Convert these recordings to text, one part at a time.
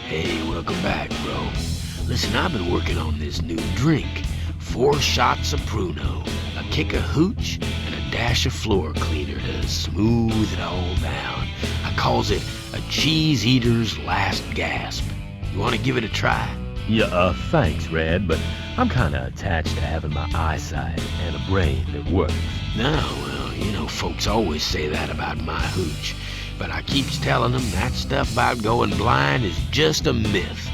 Hey, welcome back, bro. Listen, I've been working on this new drink. 4 shots of Pruno, a kick of hooch, and a dash of floor cleaner to smooth it all down. I calls it a cheese eater's last gasp. You want to give it a try? Yeah, thanks, Red, but I'm kinda attached to having my eyesight and a brain that works. No, well, you know, folks always say that about my hooch. But I keeps telling them that stuff about going blind is just a myth.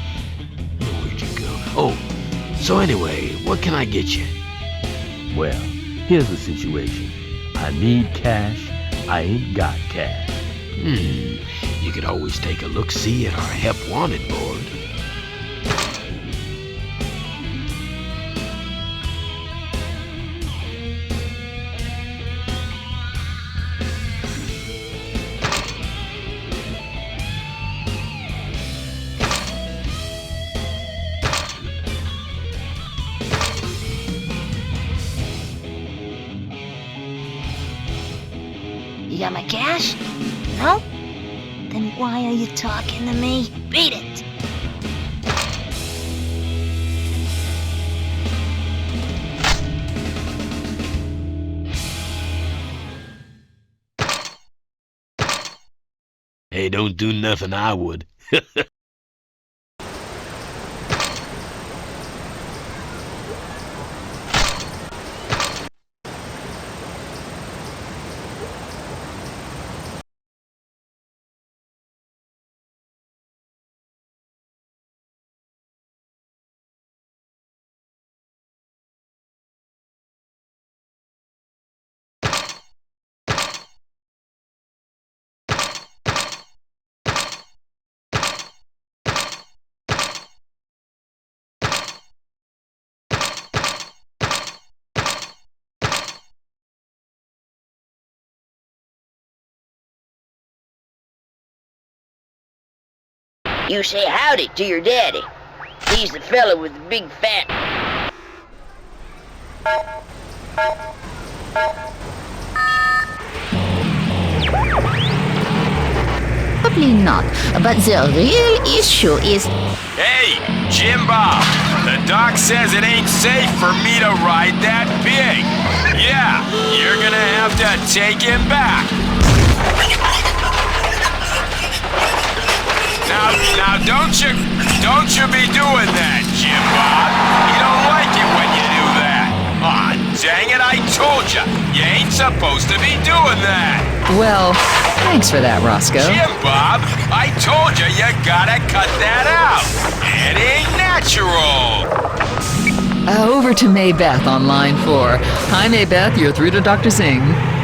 Where'd you go? Oh, so anyway, what can I get you? Well, here's the situation. I need cash. I ain't got cash. You could always take a look-see at our help wanted board. You got my cash? No? Then why are you talking to me? Beat it! Hey, don't do nothing I would. You say howdy to your daddy. He's the fella with the big fat... Probably not, but the real issue is... Hey, Jimbo! The doc says it ain't safe for me to ride that pig. Yeah, you're gonna have to take him back. Now, don't you be doing that, Jimbo. He don't like it when you do that. Aw, dang it, I told you ain't supposed to be doing that. Well, thanks for that, Roscoe. Jimbo, I told you gotta cut that out. It ain't natural. Over to Maybeth on line 4. Hi, Maybeth. You're through to Dr. Singh.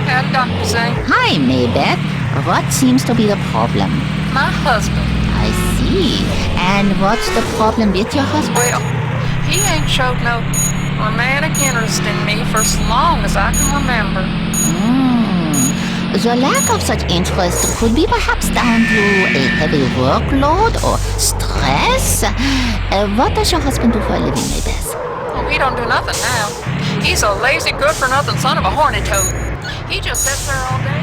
And Dr. Singh, Hi, Maybeth. What seems to be the problem? my husband. I see. And what's the problem with your husband? Well, he ain't showed no romantic interest in me for as long as I can remember. The lack of such interest could be perhaps down to a heavy workload or stress. What does your husband do for a living, Maybeth? Well, he don't do nothing now. He's a lazy, good-for-nothing son of a horny toad. He just sits there all day.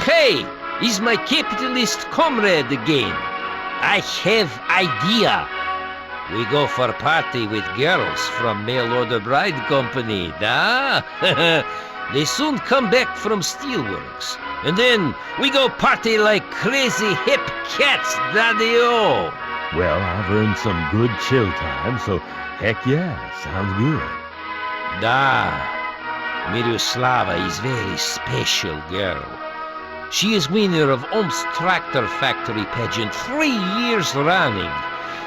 Hey, is my capitalist comrade again. I have idea. We go for a party with girls from Mail Order Bride Company, da? They soon come back from Steelworks. And then we go party like crazy hip cats, daddy-o. Well, I've earned some good chill time, so heck yeah, sounds good. Da. Miroslava is very special girl. She is winner of Omsk Tractor Factory pageant 3 years running.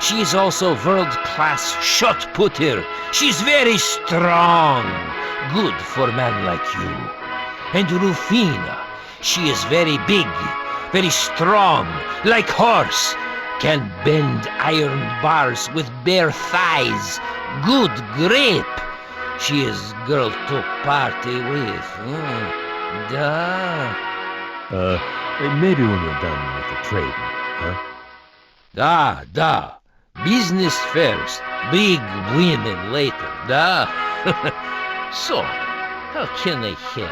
She is also world-class shot putter. She's very strong. Good for man like you. And Rufina, she is very big, very strong, like horse. Can bend iron bars with bare thighs. Good grip. She is girl to party with. Maybe when we're done with the trading, huh? Da. Business first, big women later, da. So, how can I help?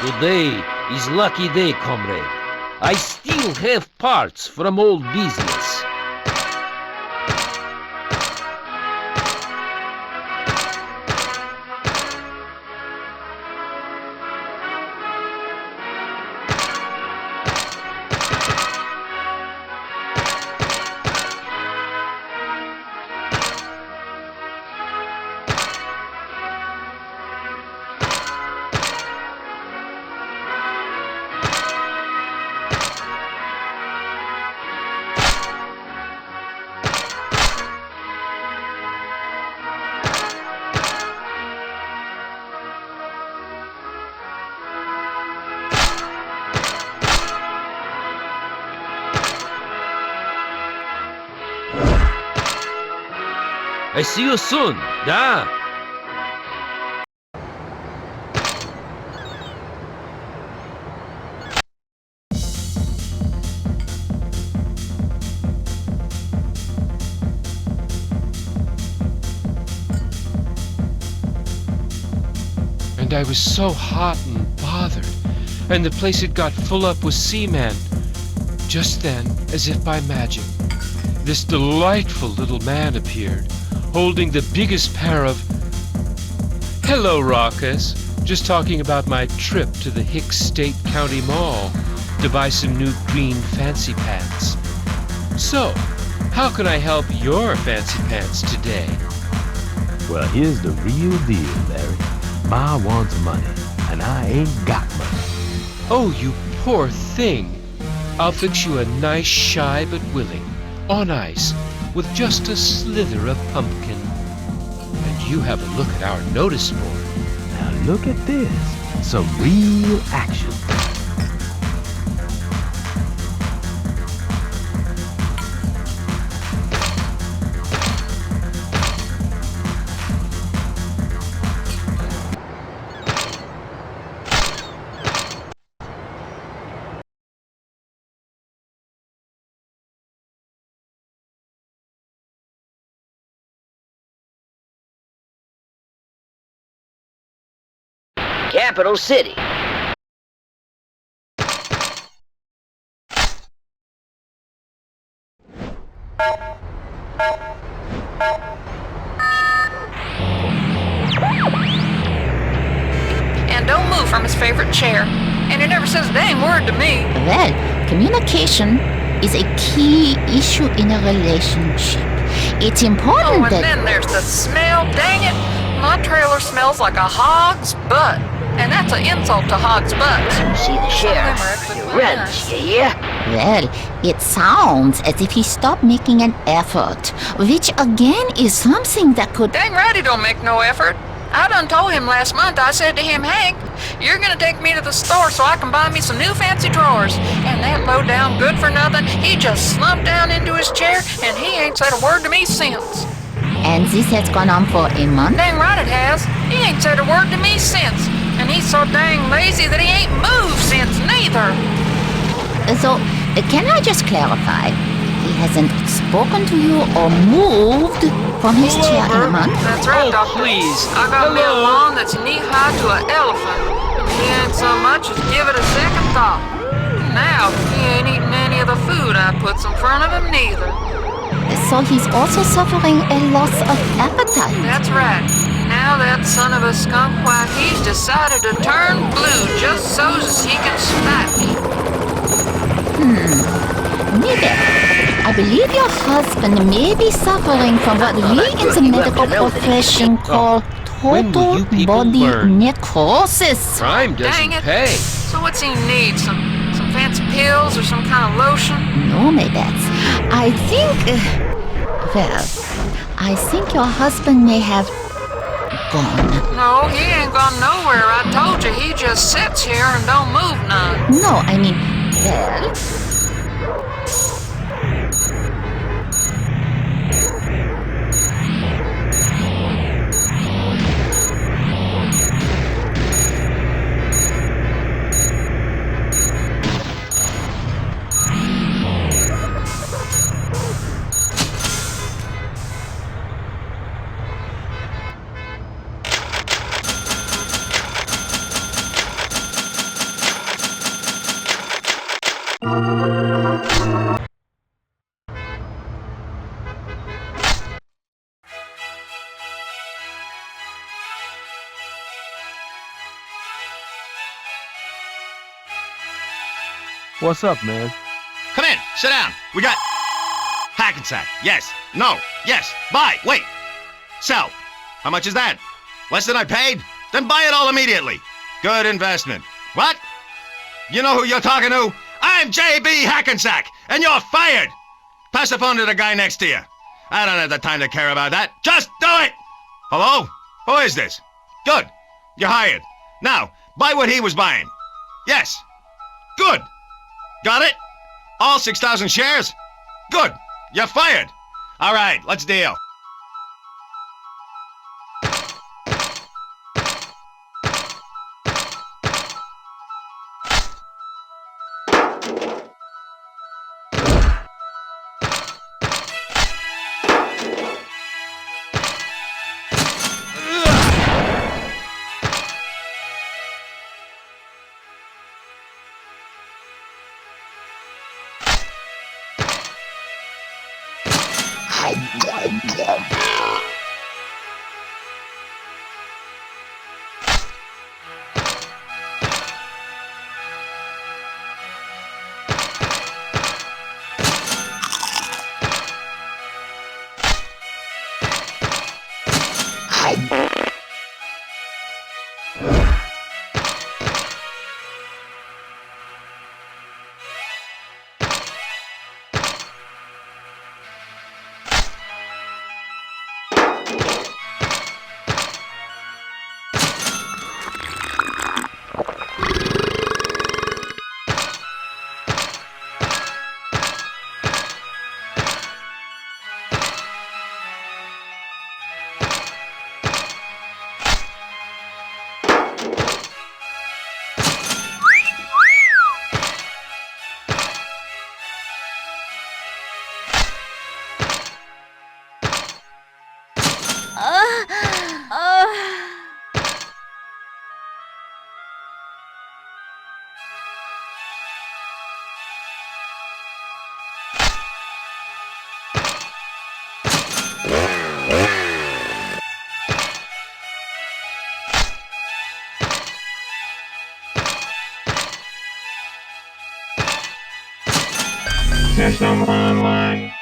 Today is lucky day, comrade. I still have parts from old business. I see you soon, da. And I was so hot and bothered, and the place had got full up with seamen. Just then, as if by magic, this delightful little man appeared, holding the biggest pair of... Hello, Raucus. Just talking about my trip to the Hicks State County Mall to buy some new green fancy pants. So, how can I help your fancy pants today? Well, here's the real deal, Larry. Ma wants money, and I ain't got money. Oh, you poor thing. I'll fix you a nice shy but willing, on ice, with just a slither of pumpkin. And you have a look at our notice board. Now look at this. Some real action. Capital City. And don't move from his favorite chair. And he never says a dang word to me. Well, communication is a key issue in a relationship. It's important Oh, and that... then there's the smell. Dang it. My trailer smells like a hog's butt. And that's an insult to hog's butts. See the sheriff. Some of them are He actually runs, nice. you hear? Well, it sounds as if he stopped making an effort, which again is something that could... Dang right he don't make no effort. I done told him last month. I said to him, Hank, you're gonna take me to the store so I can buy me some new fancy drawers. And that low-down good-for-nothing, he just slumped down into his chair, and he ain't said a word to me since. And this has gone on for a month? Dang right it has. He ain't said a word to me since. And he's so dang lazy that he ain't moved since neither. So, can I just clarify? He hasn't spoken to you or moved from his chair in a month? That's right, Doctor. Please. I got me a lawn that's knee-high to an elephant. And he ain't so much as give it a second thought. Now, he ain't eating any of the food I puts in front of him neither. So he's also suffering a loss of appetite. That's right. Now that son of a skunk, why, he's decided to turn blue just so as he can spite me. Maybe. I believe your husband may be suffering from what we in the medical profession call When will total you people body learn? necrosis. Crime Dang doesn't it. pay. So what's he need? Some fancy pills or some kind of lotion? No, Maybeth. I think... I think your husband may have gone. No, he ain't gone nowhere. I told you, he just sits here and don't move none. No, I mean, well... What's up, man? Come in, sit down. We got Hackensack. Yes. No. Yes. Buy. Wait. Sell. How much is that? Less than I paid? Then buy it all immediately. Good investment. What? You know who you're talking to? I'm J.B. Hackensack, and you're fired. Pass the phone to the guy next to you. I don't have the time to care about that. Just do it. Hello? Who is this? Good. You're hired. Now, buy what he was buying. Yes. Good. Got it? All 6,000 shares? Good. You're fired. All right, let's deal. System online.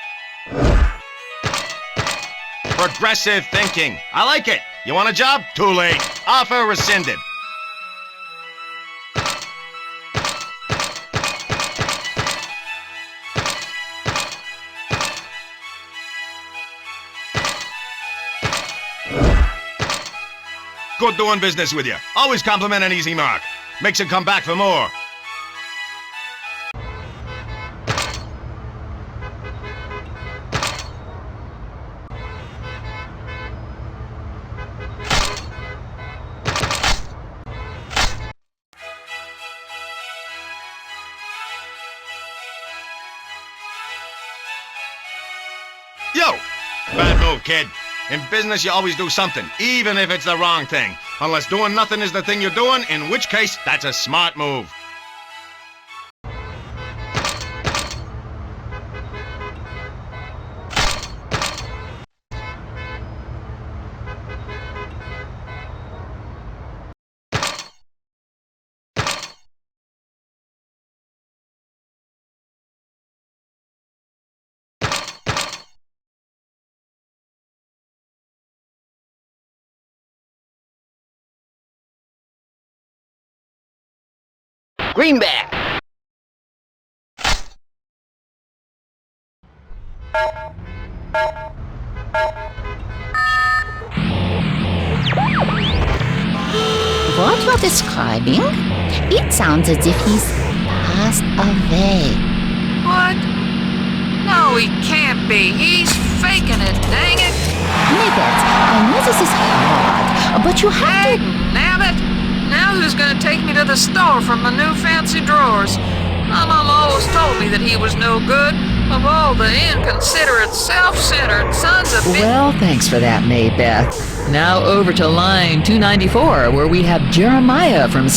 Progressive thinking. I like it. You want a job? Too late. Offer rescinded. Good doing business with you. Always compliment an easy mark. Makes you come back for more. Yo! Bad move, kid. In business, you always do something, even if it's the wrong thing. Unless doing nothing is the thing you're doing, in which case, that's a smart move. Greenback. What you're describing? It sounds as if he's passed away. What? No, he can't be. He's faking it, dang it. Maybeth, I know this is hard, but you have to... Nabbit! Now who's gonna take me to the store for my new fancy drawers? My mom always told me that he was no good. Of all the inconsiderate, self-centered sons of... Well, thanks for that, Maybeth. Now over to line 294, where we have Jeremiah from...